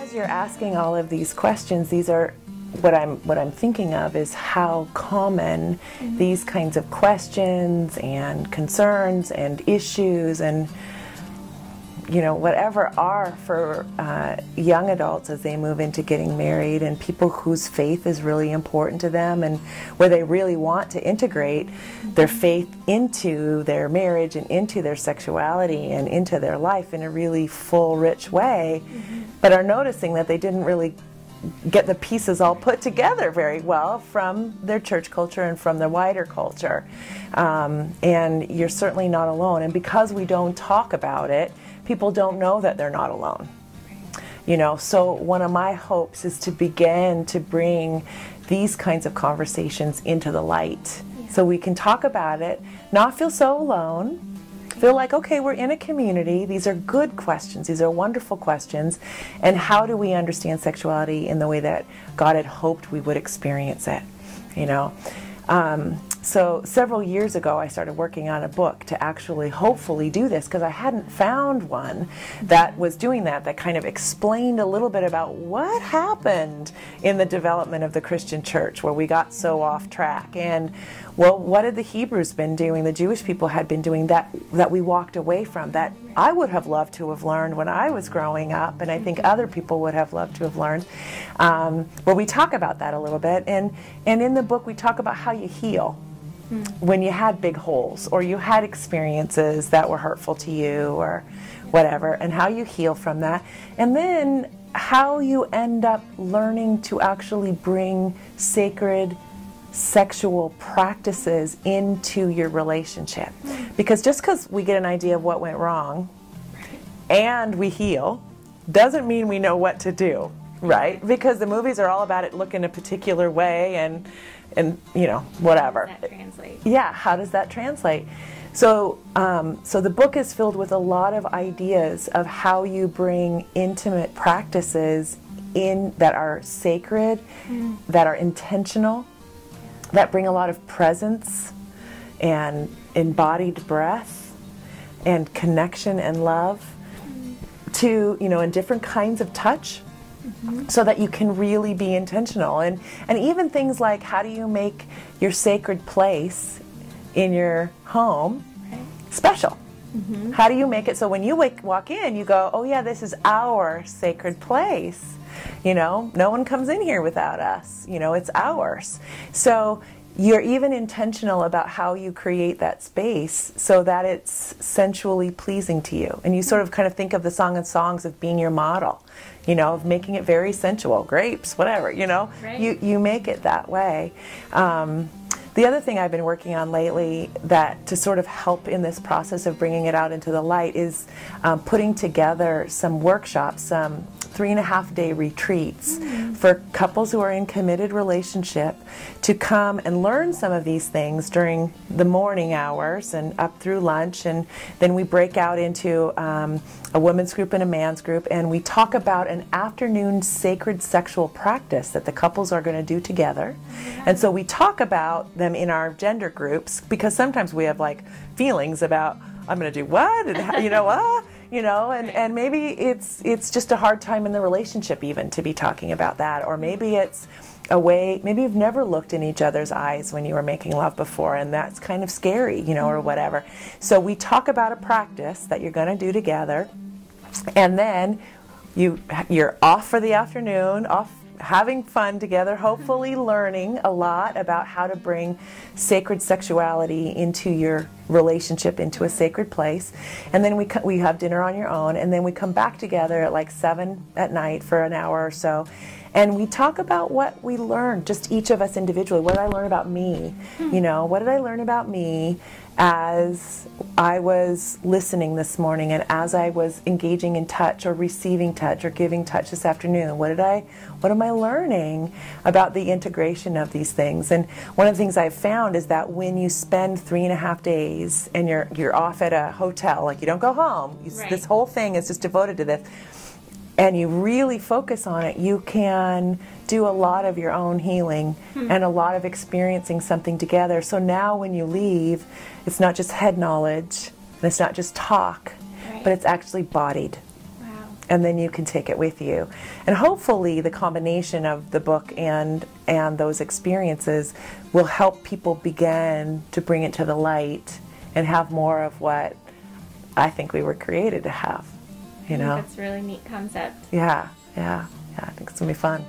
as you're asking all of these questions, these are what I'm thinking of is how common these kinds of questions and concerns and issues and whatever are for young adults as they move into getting married, and people whose faith is really important to them and where they really want to integrate their faith into their marriage and into their sexuality and into their life in a really full, rich way, but are noticing that they didn't really get the pieces all put together very well from their church culture and from the wider culture. And you're certainly not alone. And because we don't talk about it, people don't know that they're not alone. So one of my hopes is to begin to bring these kinds of conversations into the light, so we can talk about it, not feel so alone, feel like, okay, we're in a community, these are good questions, these are wonderful questions, and how do we understand sexuality in the way that God had hoped we would experience it, So several years ago I started working on a book to actually hopefully do this, because I hadn't found one that was doing that kind of explained a little bit about what happened in the development of the Christian church where we got so off track, and well, what had the Hebrews been doing, the Jewish people had been doing that we walked away from, that I would have loved to have learned when I was growing up, and I think other people would have loved to have learned. Where we talk about that a little bit, and in the book we talk about how you heal when you had big holes or you had experiences that were hurtful to you or whatever, and how you heal from that, and then how you end up learning to actually bring sacred sexual practices into your relationship. Because just because we get an idea of what went wrong and we heal doesn't mean we know what to do, right? Because the movies are all about it looking a particular way and whatever. How does that translate? Yeah, how does that translate? So the book is filled with a lot of ideas of how you bring intimate practices in that are sacred, that are intentional, that bring a lot of presence and embodied breath and connection and love to, and different kinds of touch, so that you can really be intentional. And even things like, how do you make your sacred place in your home special? How do you make it so when you walk in, you go, oh yeah, this is our sacred place. No one comes in here without us. It's ours. So you're even intentional about how you create that space so that it's sensually pleasing to you. And you sort of kind of think of the Song of Songs of being your model, of making it very sensual, grapes, whatever, Right. You make it that way. The other thing I've been working on lately that to sort of help in this process of bringing it out into the light is putting together some workshops, some 3.5-day retreats for couples who are in committed relationship to come and learn some of these things during the morning hours and up through lunch, and then we break out into a women's group and a man's group, and we talk about an afternoon sacred sexual practice that the couples are going to do together. And so we talk about them in our gender groups, because sometimes we have like feelings about, I'm going to do what, and and maybe it's just a hard time in the relationship even to be talking about that, or maybe it's a way, maybe you've never looked in each other's eyes when you were making love before, and that's kind of scary, or whatever. So we talk about a practice that you're going to do together, and then you're off for the afternoon, off having fun together, hopefully learning a lot about how to bring sacred sexuality into your relationship, into a sacred place. And then we have dinner on your own, and then we come back together at like 7 at night for an hour or so, and we talk about what we learned, just each of us individually. What did I learn about me? What did I learn about me as I was listening this morning, and as I was engaging in touch or receiving touch or giving touch this afternoon? What am I learning about the integration of these things? And one of the things I've found is that when you spend 3.5 days and you're off at a hotel, like you don't go home, this whole thing is just devoted to this, and you really focus on it, you can do a lot of your own healing and a lot of experiencing something together. So now when you leave, it's not just head knowledge, and it's not just talk, but it's actually bodied. Wow. and then you can take it with you. And hopefully the combination of the book and those experiences will help people begin to bring it to the light and have more of what I think we were created to have, you know? I think that's a really neat concept. Yeah, I think it's going to be fun.